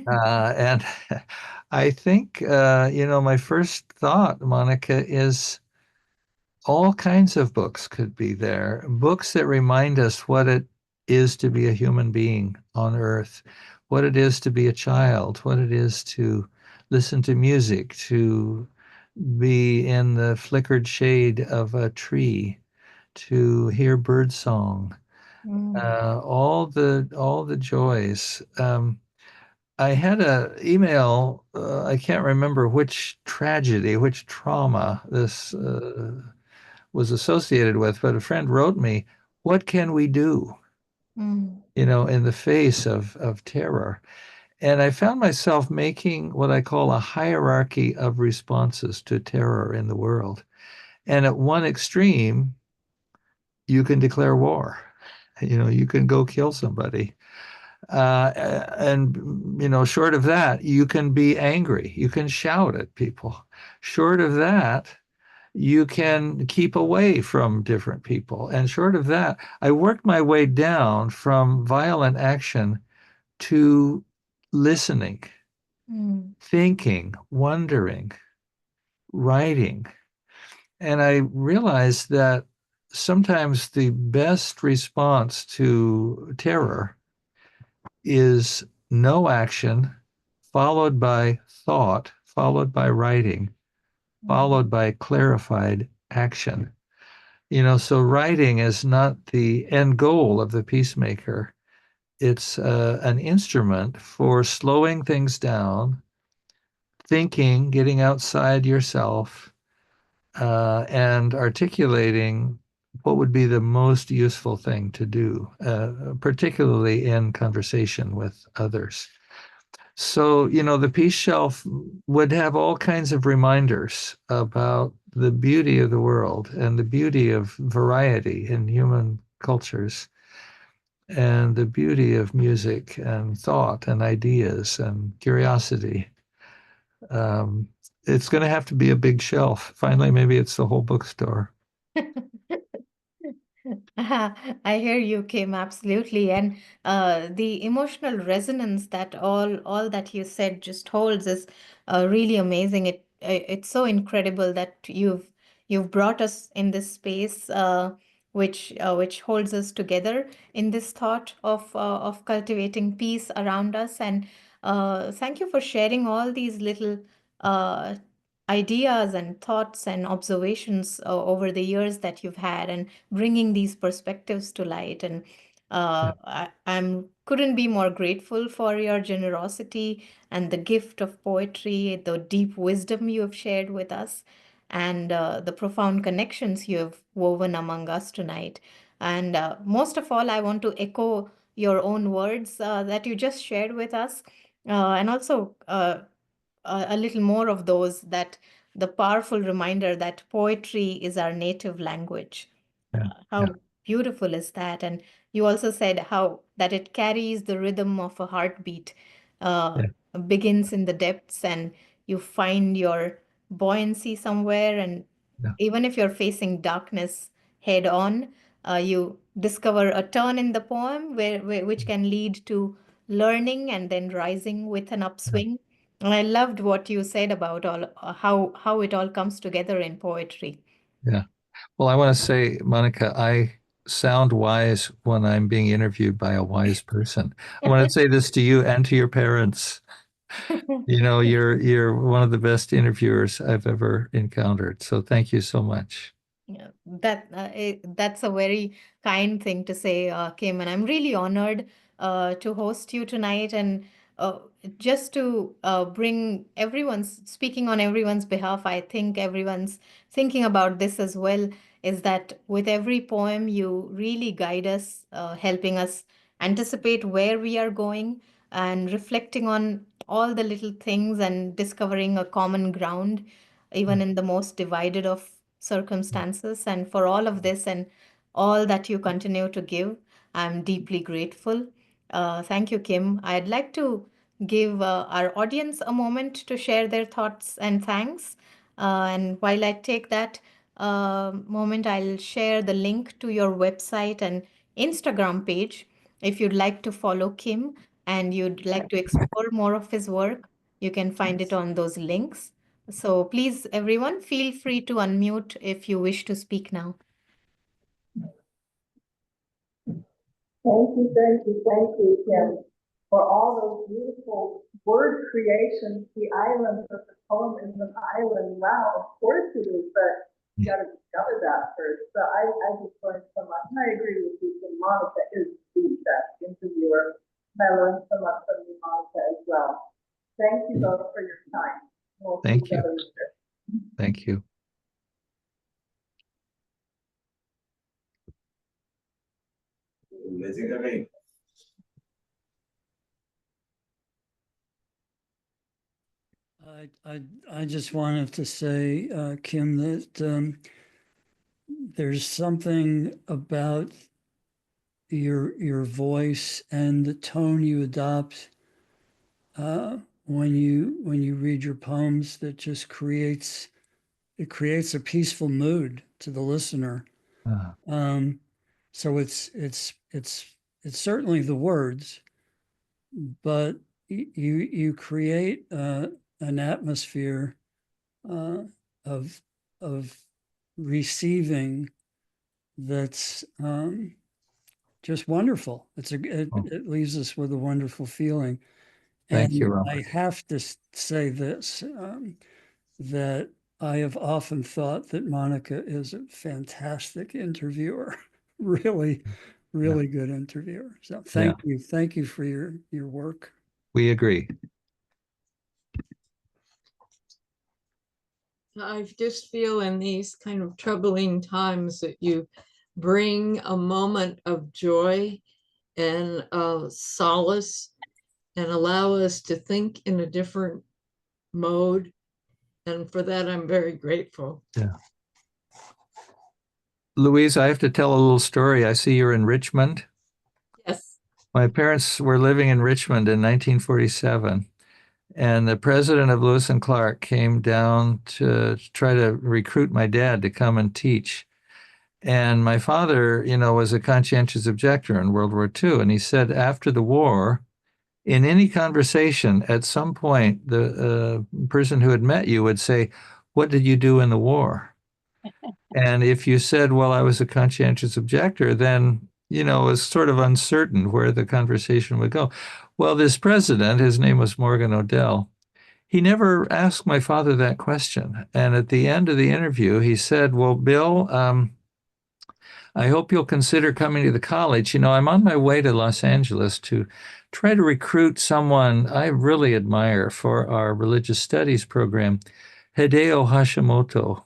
And I think, you know, my first thought, Monica, is all kinds of books could be there. Books that remind us what it is to be a human being on earth, what it is to be a child, what it is to listen to music, to be in the flickered shade of a tree, to hear bird song, Mm, all the joys. I had a email. I can't remember which tragedy, which trauma this was associated with, but a friend wrote me, "What can we do?" mm, You know, in the face of terror. And I found myself making what I call a hierarchy of responses to terror in the world. And at one extreme, you can declare war. You know, you can go kill somebody. And, you know, short of that, you can be angry. You can shout at people. Short of that, you can keep away from different people. And short of that, I worked my way down from violent action to listening, mm, thinking, wondering, writing. And I realized that sometimes the best response to terror is no action, followed by thought, followed by writing, mm, followed by clarified action. You know, so writing is not the end goal of the peacemaker. It's an instrument for slowing things down, thinking, getting outside yourself, and articulating what would be the most useful thing to do, particularly in conversation with others. So, you know, the peace shelf would have all kinds of reminders about the beauty of the world and the beauty of variety in human cultures and the beauty of music and thought and ideas and curiosity. Um, it's going to have to be a big shelf. Finally, maybe it's the whole bookstore. I hear you, Kim, absolutely. And the emotional resonance that all that you said just holds is really amazing. it's so incredible that you've brought us in this space, which holds us together in this thought of cultivating peace around us. And thank you for sharing all these little uh, ideas and thoughts and observations over the years that you've had, and bringing these perspectives to light. And Yeah. I'm couldn't be more grateful for your generosity and the gift of poetry, the deep wisdom you have shared with us, and the profound connections you have woven among us tonight. And most of all, I want to echo your own words that you just shared with us, and also a little more of those, that the powerful reminder that poetry is our native language. Yeah. Yeah. How beautiful is that? And you also said how that it carries the rhythm of a heartbeat, uh, Yeah. begins in the depths, and you find your buoyancy somewhere. And Yeah. even if you're facing darkness head on, you discover a turn in the poem which can lead to learning and then rising with an Yeah. upswing. And I loved what you said about all how it all comes together in poetry. Yeah. Well, I want to say, Monica, I sound wise when I'm being interviewed by a wise person. I want to say this to you and to your parents. You know, you're one of the best interviewers I've ever encountered. So thank you so much. Yeah, that's a very kind thing to say, Kim, and I'm really honored to host you tonight, and uh, just to bring everyone's speaking on everyone's behalf. I think everyone's thinking about this as well. Is that with every poem you really guide us, helping us anticipate where we are going, and reflecting on all the little things and discovering a common ground, even in the most divided of circumstances. And for all of this and all that you continue to give, I'm deeply grateful. Thank you, Kim. I'd like to give our audience a moment to share their thoughts and thanks. And while I take that moment, I'll share the link to your website and Instagram page. If you'd like to follow Kim and you'd like to explore more of his work, you can find it on those links. So please, everyone, feel free to unmute if you wish to speak now. Thank you, Kim, for all those beautiful word creations. The island of the poem is an island. Wow, of course it is, but you got to discover that first. So I just learned so much, and I agree with you. And Monica is the best interviewer. And I learned so much from you, Monica, as well. Thank you both for your time. We'll Thank see each you. other later. Thank you. I just wanted to say, Kim, that there's something about your voice and the tone you adopt when you read your poems that just creates a peaceful mood to the listener. So it's certainly the words, but you create an atmosphere of receiving that's just wonderful. It leaves us with a wonderful feeling. Thank you, And Robert. I have to say this, that I have often thought that Monica is a fantastic interviewer, really good interviewer. So thank you for your work. We agree. I just feel in these kind of troubling times that you bring a moment of joy and solace, and allow us to think in a different mode. And for that, I'm very grateful. Yeah. Louise, I have to tell a little story. I see you're in Richmond. Yes. My parents were living in Richmond in 1947, and the president of Lewis and Clark came down to try to recruit my dad to come and teach. And my father, was a conscientious objector in World War II. And he said after the war, in any conversation, at some point, the person who had met you would say, "What did you do in the war?" And if you said, "Well, I was a conscientious objector," then, it was sort of uncertain where the conversation would go. Well, this president, his name was Morgan Odell, he never asked my father that question. And at the end of the interview, he said, "Well, Bill, I hope you'll consider coming to the college. I'm on my way to Los Angeles to try to recruit someone I really admire for our religious studies program, Hideo Hashimoto."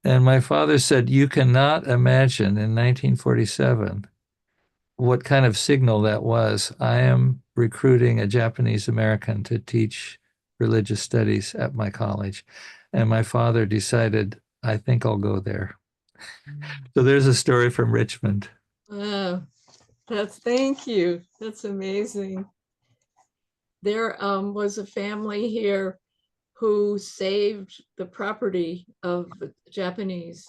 And my father said, "You cannot imagine in 1947 what kind of signal that was. I am recruiting a Japanese American to teach religious studies at my college." And my father decided, "I think I'll go there." So there's a story from Richmond. Oh, thank you. That's amazing. There was a family here who saved the property of the Japanese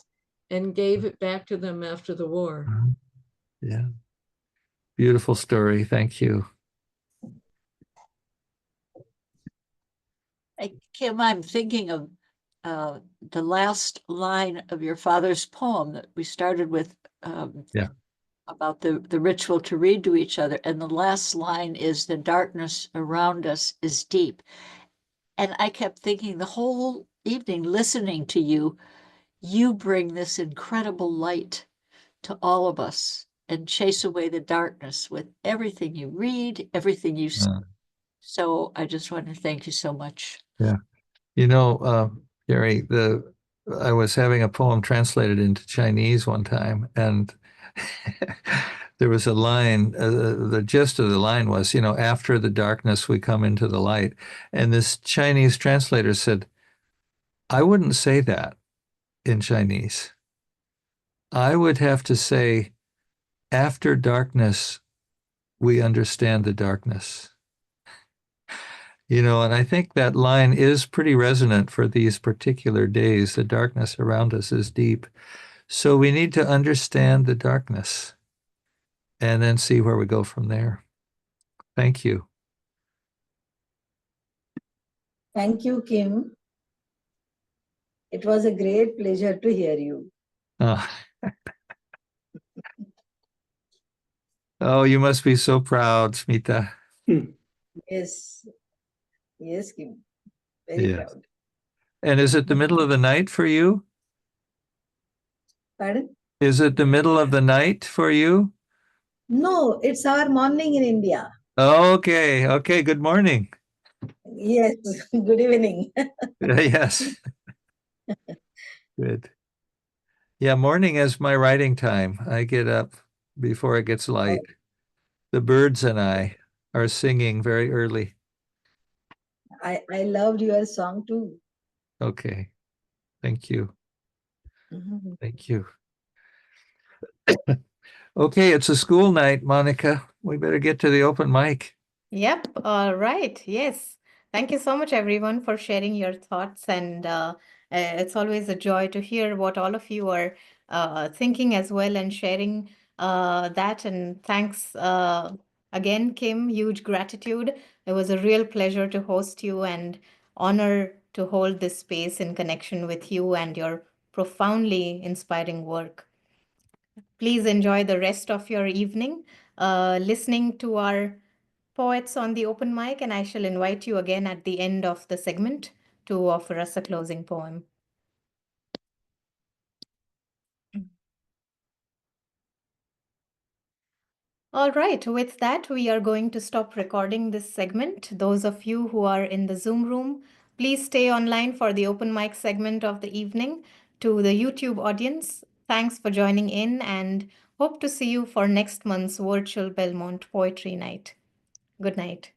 and gave it back to them after the war. Yeah. Beautiful story. Thank you. Kim, I'm thinking of the last line of your father's poem that we started with Yeah. about the ritual to read to each other. And the last line is, "The darkness around us is deep." And I kept thinking the whole evening listening to you, you bring this incredible light to all of us and chase away the darkness with everything you read, everything you say. So I just want to thank you so much. Yeah. Gary, I was having a poem translated into Chinese one time, and there was a line, the gist of the line was, "After the darkness, we come into the light." And this Chinese translator said, "I wouldn't say that in Chinese. I would have to say, after darkness, we understand the darkness." And I think that line is pretty resonant for these particular days. The darkness around us is deep. So we need to understand the darkness and then see where we go from there. Thank you. Thank you, Kim. It was a great pleasure to hear you. Oh, you must be so proud, Smita. Yes. Yes, Kim. Very Yes. proud. And is it the middle of the night for you? Pardon? Is it the middle of the night for you? No, it's our morning in India. Okay. Okay. Good morning. Yes. Good evening. Yes. Good. Yeah, morning is my writing time. I get up before it gets light. The birds and I are singing very early. I loved your song too. Okay. Thank you. Thank you. Okay, it's a school night, Monica. We better get to the open mic. Yep. All right. Yes. Thank you so much, everyone, for sharing your thoughts. And it's always a joy to hear what all of you are thinking as well and sharing that. And thanks again, Kim. Huge gratitude. It was a real pleasure to host you and honor to hold this space in connection with you and your profoundly inspiring work. Please enjoy the rest of your evening listening to our poets on the open mic, and I shall invite you again at the end of the segment to offer us a closing poem. All right, with that, we are going to stop recording this segment. Those of you who are in the Zoom room, please stay online for the open mic segment of the evening. To the YouTube audience, thanks for joining in and hope to see you for next month's virtual Belmont Poetry Night. Good night.